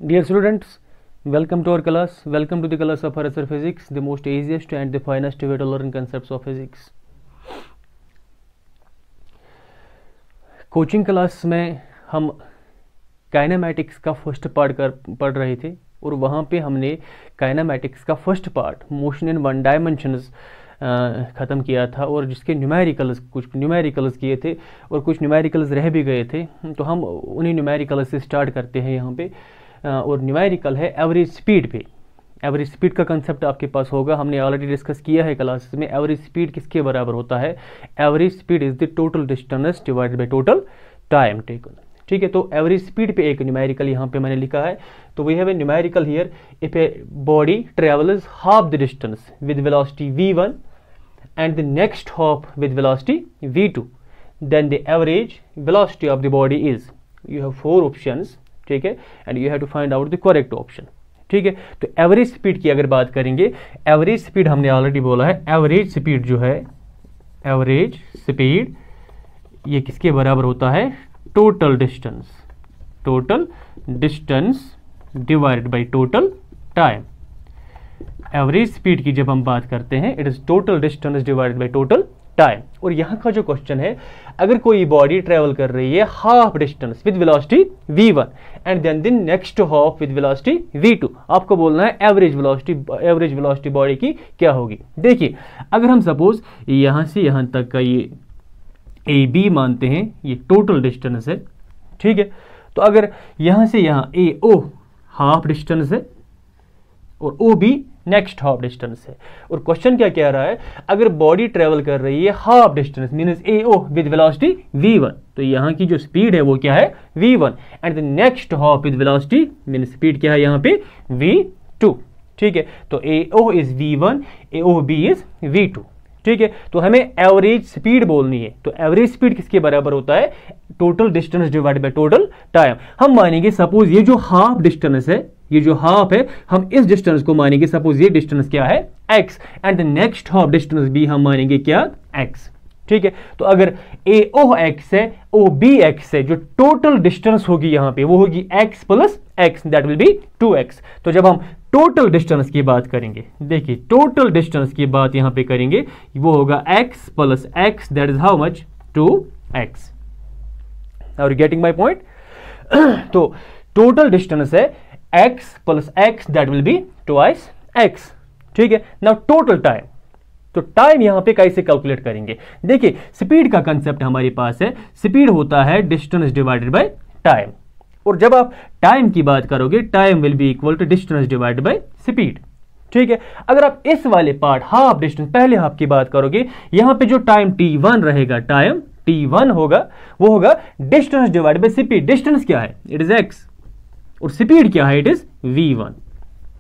Dear students, welcome to our class. Welcome to the class of Arthur Physics, the most easiest and the finest way to learn concepts of physics. Coaching class में हम kinematics का first part पढ़ रहे थे और वहाँ पे हमने काइनेमैटिक्स का first part motion in one dimensions ख़त्म किया था और जिसके कुछ न्यूमेरिकल्स किए थे और कुछ न्यूमेरिकल्स रह भी गए थे। तो हम उन्हीं न्यूमेरिकल्स से स्टार्ट करते हैं यहाँ पे और न्यूमेरिकल है एवरेज स्पीड पे। एवरेज स्पीड का कंसेप्ट आपके पास होगा, हमने ऑलरेडी डिस्कस किया है क्लासेस में। एवरेज स्पीड किसके बराबर होता है? Average speed is the total distance divided by total time taken. ठीक है, तो एवरेज स्पीड पे एक न्यूमेरिकल यहाँ पे मैंने लिखा है। तो we have a numerical here, if a body travels half the distance with velocity v1 and the next half with velocity v2, then the average velocity of the body is, you have 4 options, ठीक है, and you have to find out the correct option। ठीक है, तो average speed की अगर बात करेंगे, average speed हमने ऑलरेडी बोला है, एवरेज स्पीड जो है, एवरेज स्पीड ये किसके बराबर होता है? Total distance divided by total time. Average speed की जब हम बात करते हैं, it is total distance divided by total time. और यहाँ का जो क्वेश्चन है, अगर कोई बॉडी ट्रेवल कर रही है half distance with velocity v1 and then the next half with velocity v2, आपको बोलना है एवरेज वेलोसिटी बॉडी की क्या होगी। देखिए, अगर हम सपोज यहाँ से यहाँ तक का ये AB मानते हैं, ये टोटल डिस्टेंस है। ठीक है, तो अगर यहाँ से यहाँ AO हाफ डिस्टेंस है और OB नेक्स्ट हाफ डिस्टेंस है, और क्वेश्चन क्या कह रहा है? अगर बॉडी ट्रेवल कर रही है half distance means AO with velocity v1, तो यहाँ की जो स्पीड है वो क्या है? v1 and the next half with velocity means speed क्या है यहाँ पे? v2। ठीक है, तो AO is v1, AOB is v2। ठीक है, तो हमें एवरेज स्पीड बोलनी है। तो एवरेज स्पीड किसके बराबर होता है? Total distance divided by total time. हम मानेंगे सपोज ये जो हाफ डिस्टेंस है, ये जो हाफ है, हम इस डिस्टेंस को मानेंगे सपोज ये डिस्टेंस क्या है? x, and the next half distance भी हम मानेंगे क्या? x। ठीक है, तो अगर AOx है, OBx है, जो टोटल डिस्टेंस होगी यहाँ पे वो होगी x plus x, that will B 2x। तो जब हम टोटल डिस्टेंस की बात करेंगे, देखिए टोटल डिस्टेंस की बात यहाँ पे करेंगे, वो होगा x plus x, that is how much? 2x। Are you getting my point? तो टोटल डिस्टेंस है x plus x, that will be twice x। ठीक है, नाउ टोटल टाइम, तो टाइम यहां पे कैसे कैलकुलेट करेंगे? देखिए, स्पीड का कंसेप्ट हमारे पास है, स्पीड होता है डिस्टेंस डिवाइडेड बाय टाइम, और जब आप टाइम की बात करोगे, time will be equal to distance divided by speed. ठीक है, अगर आप इस वाले पार्ट हाफ डिस्टेंस पहले हाफ की बात करोगे, यहां पे जो टाइम t1 रहेगा, टाइम t1 होगा, वो होगा distance divided by speed. Distance क्या है? इट इज x, और स्पीड क्या है? It is v1।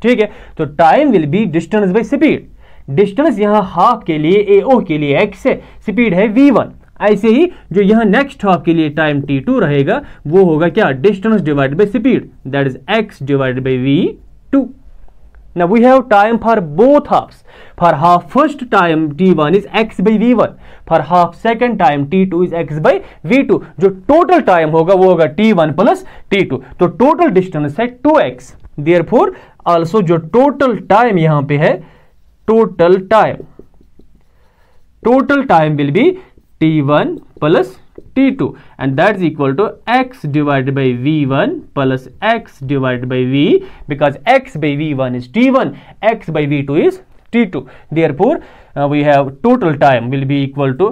ठीक है, तो time will B distance by speed. Distance यहां हाफ के लिए AO के लिए x है, स्पीड है v1। ऐसे ही जो यहां नेक्स्ट हाफ के लिए टाइम t2 रहेगा, वो होगा क्या? Distance divided by speed, that is x divided by v2। Now we have time for both halves. For half first time t1 is x by v1. For half second time t2 is x by v2. जो total time होगा वो होगा t1 plus t2. तो total distance है 2x. Therefore also जो total time यहाँ पे है, total time will be t1 plus t2 and that's equal to x divided by v1 plus x divided by v, because x by v1 is t1, x by v2 is t2. Therefore we have total time will be equal to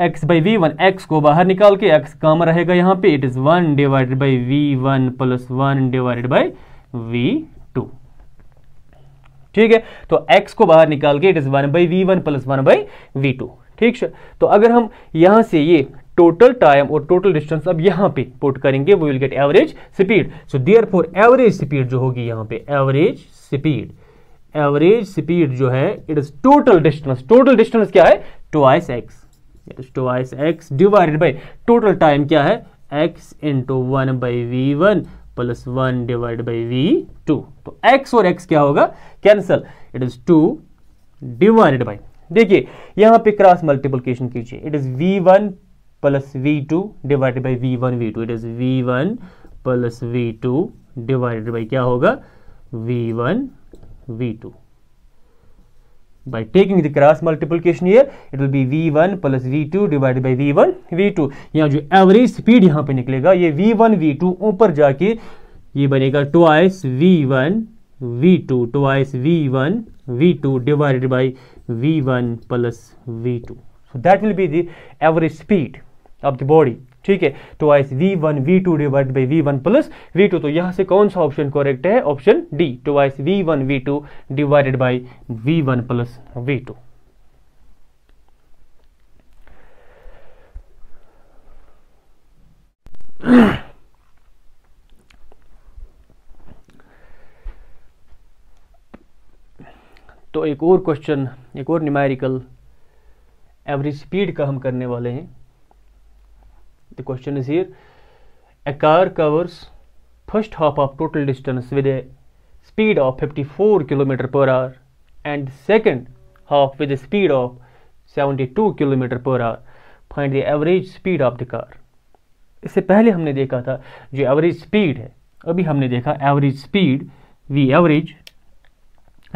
x by v1, x को बाहर निकाल के x कम रहेगा यहाँ पे, it is 1 divided by v1 plus 1 divided by v2। ठीक है, तो x को बाहर निकाल के it is 1 by v1 plus 1 by v2। ठीक है, तो अगर हम यहां से ये टोटल टाइम और टोटल डिस्टेंस अब यहां पे पुट करेंगे, we will get average speed. So therefore average speed जो होगी यहाँ पे, एवरेज स्पीड जो है, इट इज टोटल डिस्टेंस क्या है? Twice x, it is twice x divided by total time क्या है? x into 1 by v1 plus 1 divide by v2। तो x और x क्या होगा? Cancel, it is 2 divided by, देखिए यहां पे क्रॉस मल्टीप्लिकेशन कीजिए, it is v1 plus v2 divided by v1 v2, it is v1 plus v2 divided by क्या होगा v1 v2. By taking the cross multiplication here, it will be v1 plus v2 divided by v1 v2. यहाँ जो average speed यहाँ पे निकलेगा ये v1 v2 ऊपर जाके ये बनेगा twice v1 v2 twice v1 v2 divided by v1 plus v2. So that will be the average speed of the body. ठीक है, twice v1 v2 divided by v1 plus v2. तो यहां से कौन सा ऑप्शन करेक्ट है? Option D, twice v1 v2 divided by v1 plus v2. तो एक और क्वेश्चन, एक और न्यूमेरिकल एवरेज स्पीड का हम करने वाले हैं. The question is here: a car covers first half of total distance with a speed of 54 km per hour and second half with a speed of 72 km per hour. Find the average speed of the car. इससे पहले हमने देखा था जो average speed है, अभी हमने देखा average speed v average.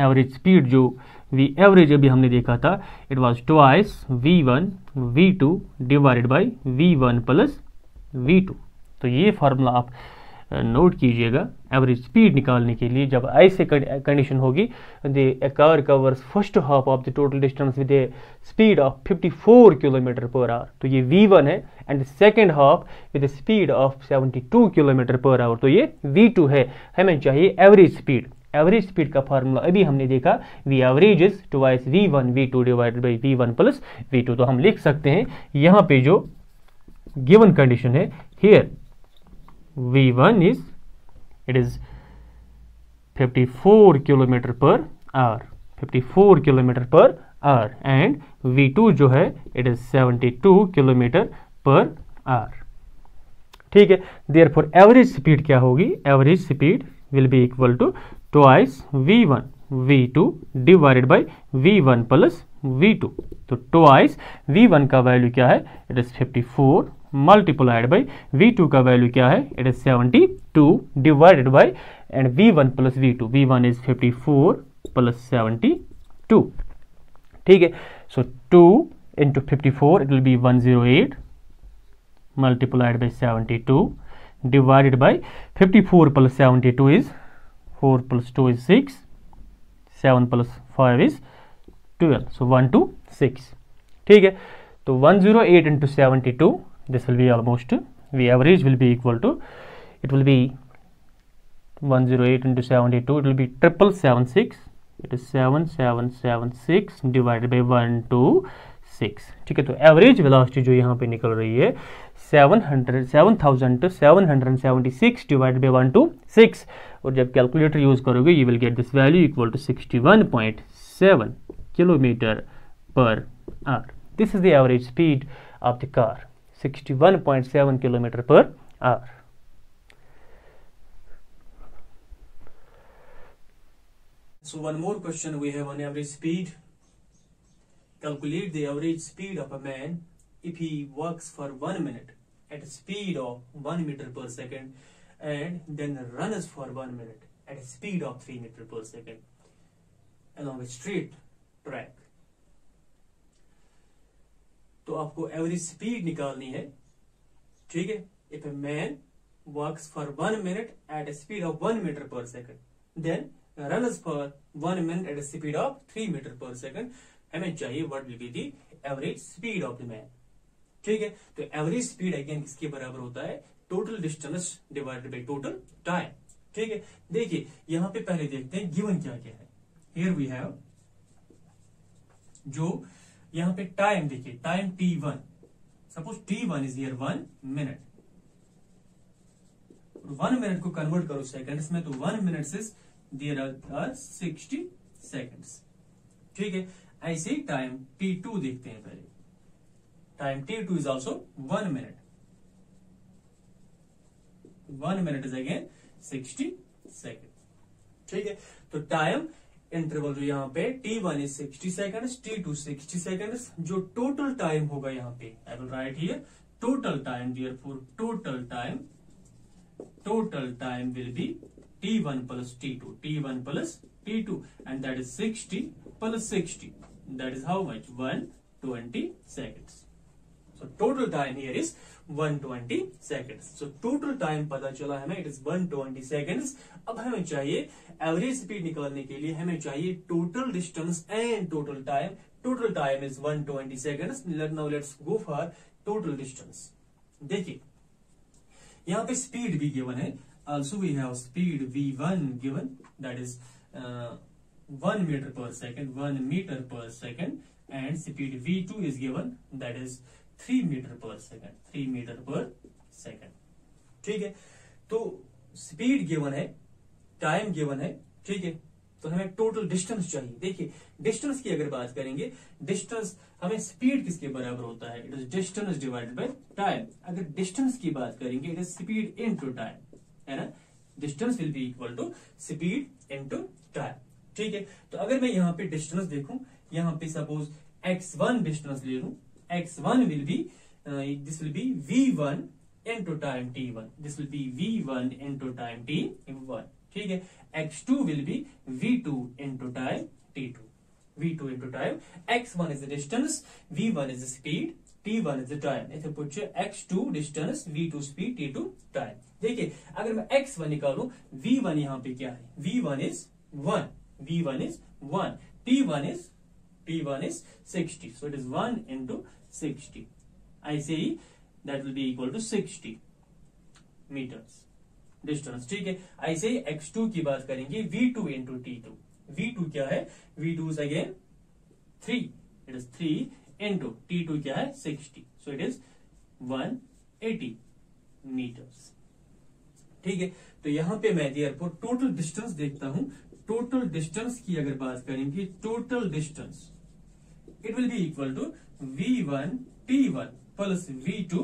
Average speed जो v एवरेज अभी हमने देखा था, it was twice v1 v2 divided by v1 plus v2. तो ये फार्मूला आप नोट कीजिएगा एवरेज स्पीड निकालने के लिए. जब ऐसे कंडीशन होगी, the car covers first half of the total distance with a speed of 54 kilometre per hour, तो ये v1 है, and second half with speed of 72 kilometre per hour, तो ये v2 है. हमें चाहिए एवरेज स्पीड. एवरेज स्पीड का formula अभी हमने देखा, v average is twice v1 v2 divided by v1 plus v2. तो हम लिख सकते हैं यहाँ पे जो गिवन कंडीशन है, here v1 is it is 54 kilometre per hour, 54 kilometre per hour, and v2 जो है it is 72 kilometre per hour. ठीक है, देयरफॉर एवरेज स्पीड क्या होगी? Average speed will be equal to twice v1 v2 divided by v1 plus v2. तो twice v1 का value क्या है? It is 54 multiplied by v2 का वैल्यू क्या है? It is 72 divided by and v1 plus v2. v1 is 54 plus 72. ठीक है, सो 2 into 54 it will B 108 multiplied by 72 divided by 54 plus 72 is 4 plus 2 is 6, 7 plus 5 is 12, so 126. ठीक है, तो 108 into 72, this will be almost, the average will be equal to, it will be 108 into 72, it will be 7776, it is 7776 divided by 126. ठीक है, तो average velocity जो यहाँ पे निकल रही है 7776 डिवाइडेड बाई 126, और जब कैलकुलेटर यूज करोगे you will get this value equal to 61.7 kilometre per hour. This is the average speed of the car, 61.7 kilometre per hour. So one more question we have on average speed. Calculate the average speed of a man if he walks for 1 minute at a speed of 1 meter per second and then runs for 1 minute at a speed of 3 meter per second along a straight track. तो आपको average speed निकालनी है. ठीक है, if a man walks for 1 minute at a speed of 1 meter per second then runs for 1 minute at a speed of 3 meter per second, हमें चाहिए what will be the average speed of the man. ठीक है, तो average speed again इसके बराबर होता है total distance divided by total time. ठीक है, देखिए यहां पे पहले देखते हैं गिवन क्या क्या है. हियर वी हैव जो यहां पे टाइम, देखिए time t1, suppose t1 is here 1 minute. 1 minute को कन्वर्ट करो सेकंड्स में, तो 1 minute is there are 60 seconds. ठीक है, ऐसे ही टाइम t2 देखते हैं पहले. Time t2 is also 1 minute. 1 minute is again 60 second. ठीक है, तो टाइम इंटरवल जो यहाँ पे t1 is 60 seconds, t2 60 seconds. जो टोटल टाइम होगा यहाँ पे, I will write here total time, therefore total time will B t1 plus t2, t1 plus t2, and that is 60 plus 60. That is how much? 120 seconds. So total time here is 120 seconds. So total time पता चला हमें, it is 120 seconds. अब हमें चाहिए average speed निकालने के लिए हमें चाहिए total distance and total time. Total time is 120 seconds. Now let's go for total distance. देखिए यहाँ पे स्पीड भी गिवन है. Also we have speed v1 given, that is 1 meter per second, 1 meter per second, and speed v2 is given, that is 3 meter per second, 3 meter per second. ठीक है, तो speed given है, time given है. ठीक है, तो हमें total distance चाहिए. देखिए डिस्टेंस की अगर बात करेंगे, डिस्टेंस हमें स्पीड किसके बराबर होता है? It is distance divided by time. अगर डिस्टेंस की बात करेंगे, it is speed into time, है ना. Distance will be equal to speed into time. ठीक है, तो अगर मैं यहाँ पे डिस्टेंस देखूं, यहाँ पे सपोज x1 डिस्टेंस ले लूं, x1 will be this will be v1 into time t1, this will be v1 into time t1. ठीक है, x2 will be v2 into time t2, v2 into time. x1 is the distance, v1 is the speed, t1 is the time. इसे पूछे x2 distance, v2 speed, t2 time. देखिए अगर मैं x1 निकालूं, v1 यहाँ पे क्या है? v1 is 1, v1 is 1, t1 is 60. So it is 1 into 60. I say that will be equal to 60 meters distance. ठीक है, I say x2 की बात करेंगे, v2 into t2. v2 क्या है? v2 is again 3. It is 3 into t2 क्या है? 60. So it is 180 meters. ठीक है, तो यहां पे मैं therefore टोटल डिस्टेंस देखता हूं. टोटल डिस्टेंस की अगर बात करेंगे, total distance it will be equal to v1 t1 plus v2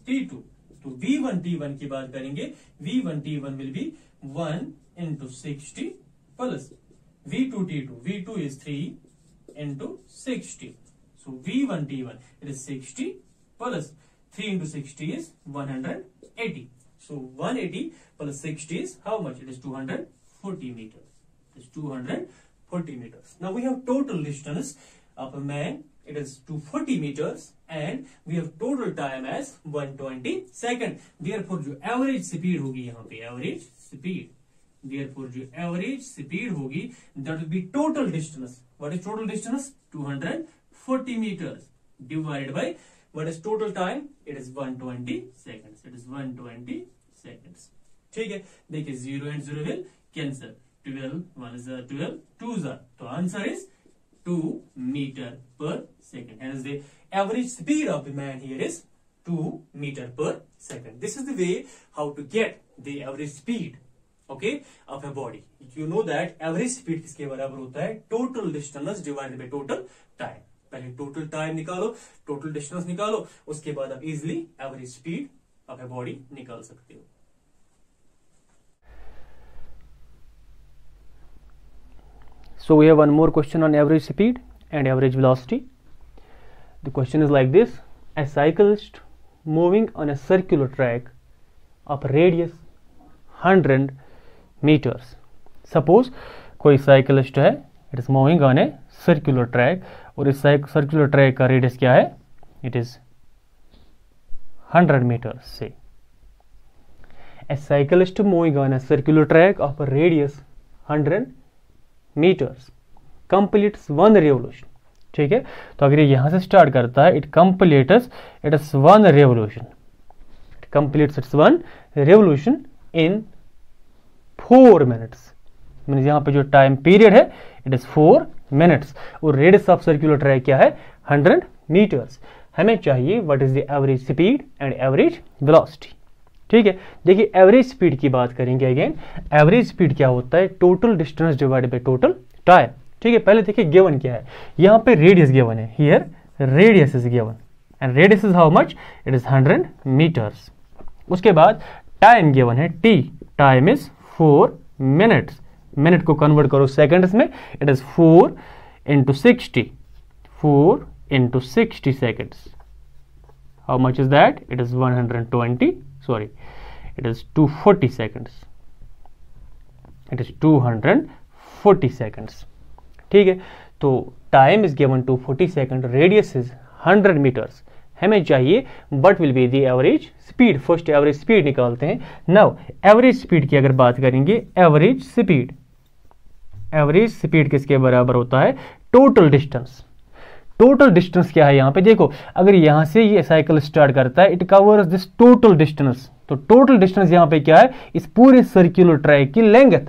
t2. तो v1 t1 की बात करेंगे, v1 t1 will be 1 into 60 plus v2 t2, v2 is 3 into 60. So v1 t1 it is 60 plus 3 into 60 is 180. So 180 plus 60 is how much? It is 240 meters. It is 240 meters. Now we have total distance of a man. It is 240 meters and we have total time as 120 second. Therefore जो average speed होगी यहाँ पे, average speed. Therefore जो average speed होगी, that will be total distance. What is total distance? 240 meters divided by what is total time? It is 120 seconds. It is 120 seconds. ठीक है, देखिए 0 and 0 will cancel. 12 1 is 12, 2 is तो answer is 2 meter per second. Hence the average speed of the man here is 2 meter per second. This is the way how to get the average speed, okay, of a body. You know that average speed किसके बराबर होता है? Total distance divided by total time. पहले total time निकालो, total distance निकालो, उसके बाद आप easily average speed of a body निकाल सकते हो. So we have one more question on average speed and average velocity. The question is like this: a cyclist moving on a circular track of radius 100 meters. Suppose कोई cyclist है, it is moving on a circular track, और इस circular track का radius क्या है? It is 100 meters. Say a cyclist moving on a circular track of a radius 100 meters completes one revolution. ठीक है, तो अगर ये यहां से स्टार्ट करता है, it completes its one revolution. It completes its one revolution in 4 minutes. Means यहाँ पे जो टाइम पीरियड है, इट इज 4 minutes. और रेडियस ऑफ सर्कुलर ट्रैक क्या है? 100 meters. हमें चाहिए what is the average speed and average velocity. ठीक है, देखिए एवरेज स्पीड की बात करेंगे. अगेन एवरेज स्पीड क्या होता है? Total distance divided by total time. ठीक है, पहले देखिए गिवन क्या है. यहाँ पे रेडियस गिवन है, here radius is given and radius is how much? It is 100 meters. उसके बाद टाइम गिवन है, T, time is 4 minutes. Minute को कन्वर्ट करो सेकंड्स में, it is 4 into 60, 4 into 60 seconds. How much is that? It is 120, sorry, it is 240 seconds. It is 240 seconds. ठीक है, तो time is given to 40 second, radius is 100 metres. हमें चाहिए what will be the average speed. First average speed निकालते हैं। Now average speed की अगर बात करेंगे, एवरेज स्पीड किसके बराबर होता है? Total distance. टोटल डिस्टेंस क्या है यहाँ पे? देखो, अगर यहाँ से ये साइकिल स्टार्ट करता है, it covers this total distance. तो टोटल डिस्टेंस यहाँ पे क्या है? इस पूरे सर्कुलर ट्रैक की लेंथ,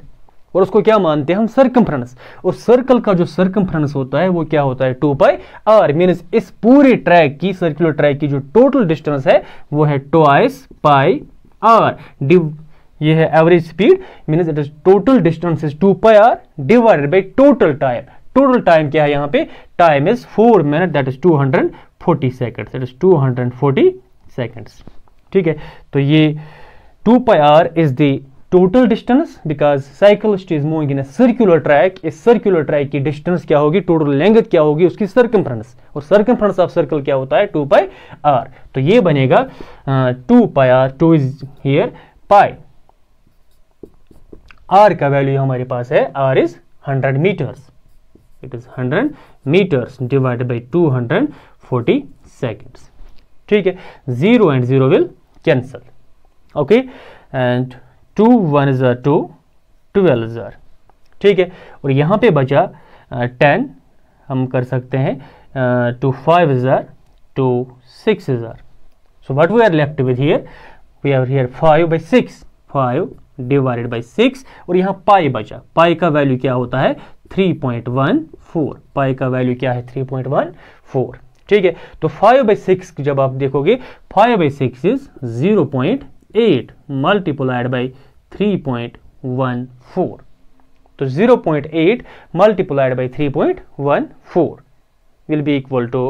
और उसको क्या मानते हैं हम? सर्कमफ्रेंस। और सर्कल का जो सर्कमफ्रेंस होता है वो क्या होता है? 2πr। मीन्स इस पूरे ट्रैक की, सर्कुलर ट्रैक की जो टोटल डिस्टेंस है वो है ट्वाइस πr। ये है average speed, means it is total distance is 2πr divided by total time. Total time क्या है यहाँ पे? Time is 4 minute, that is 240 seconds. It is 240 seconds. ठीक है, तो ये 2πr is the total distance because cyclist is moving in a circular track. इस circular track की डिस्टेंस क्या होगी? टोटल लेंथ क्या होगी? उसकी सर्कमफ्रेंस, और सर्कमफ्रेंस ऑफ सर्कल क्या होता है? 2πr। तो ये बनेगा 2πr, 2 is here, pi, r का वैल्यू हमारे पास है, r is 100 metres. It is 100 metres divided by 240 seconds. ठीक है, 0 and 0 will cancel. Okay, and 2 1 is 2, 12 is। ठीक है, और यहाँ पे बचा 10, हम कर सकते हैं 2 5 is 2 6 is। So what we are left with here? We have here 5/6, 5 divided by 6, और यहाँ पाई बचा। पाई का वैल्यू क्या होता है? 3.14। पाई का वैल्यू क्या है? 3.14। ठीक है, तो 5/6 जब आप देखोगे, 5/6 इज 0.8 multiplied by 3.14। तो 0.8 multiplied by 3.14 will be equal to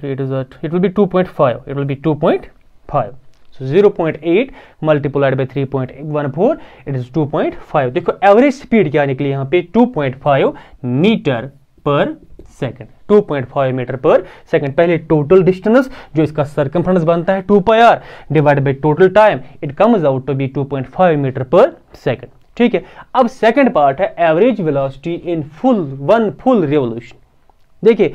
it will be 2.5. It will be 2.5. So 0.8 multiplied by 3.14, it is 2.5। देखो एवरेज स्पीड क्या निकली यहाँ पे? 2.5 metre per second. 2.5 metre per second. पहले टोटल डिस्टेंस जो इसका सर्कमफ्रेंस बनता है 2πr divided by total time, it comes out to be 2.5 metre per second. ठीक है, अब सेकंड पार्ट है average velocity in full revolution. देखिए,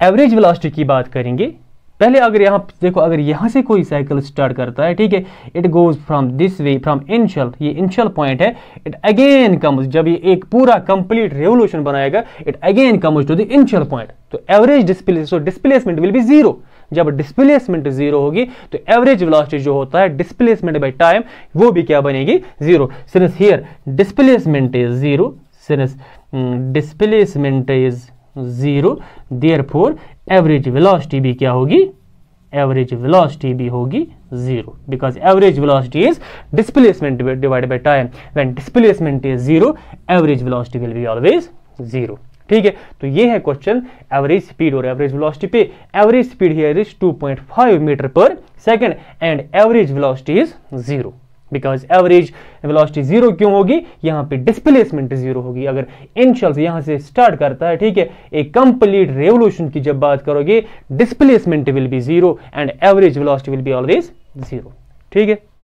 एवरेज वेलोसिटी की बात करेंगे। पहले अगर यहाँ देखो, अगर यहाँ से कोई साइकिल स्टार्ट करता है, ठीक है, it goes from this way, from initial, ये इनिशियल पॉइंट है, इट अगेन कम्स, जब ये एक पूरा कंप्लीट रेवोल्यूशन बनाएगा, it again comes to the initial point. तो average displacement will be zero. जब डिस्प्लेसमेंट जीरो होगी तो एवरेज वेलोसिटी जो होता है डिस्प्लेसमेंट बाय टाइम, वो भी क्या बनेगी? Zero. Since here displacement is zero, since displacement is zero, therefore average velocity भी क्या होगी? एवरेज वेलोसिटी भी होगी zero, because average velocity is displacement divided by time. When displacement is zero, average velocity will be always zero. ठीक है, तो ये है क्वेश्चन एवरेज स्पीड और एवरेज वेलोसिटी पे। Average speed here is 2.5 metre per second and average velocity is zero. Because average velocity zero क्यों होगी? यहाँ पे डिस्प्लेसमेंट जीरो होगी। अगर इनिशियल से यहाँ से स्टार्ट करता है, ठीक है, एक कंप्लीट रेवोल्यूशन की जब बात करोगे, displacement will be zero and average velocity will be always zero. ठीक है,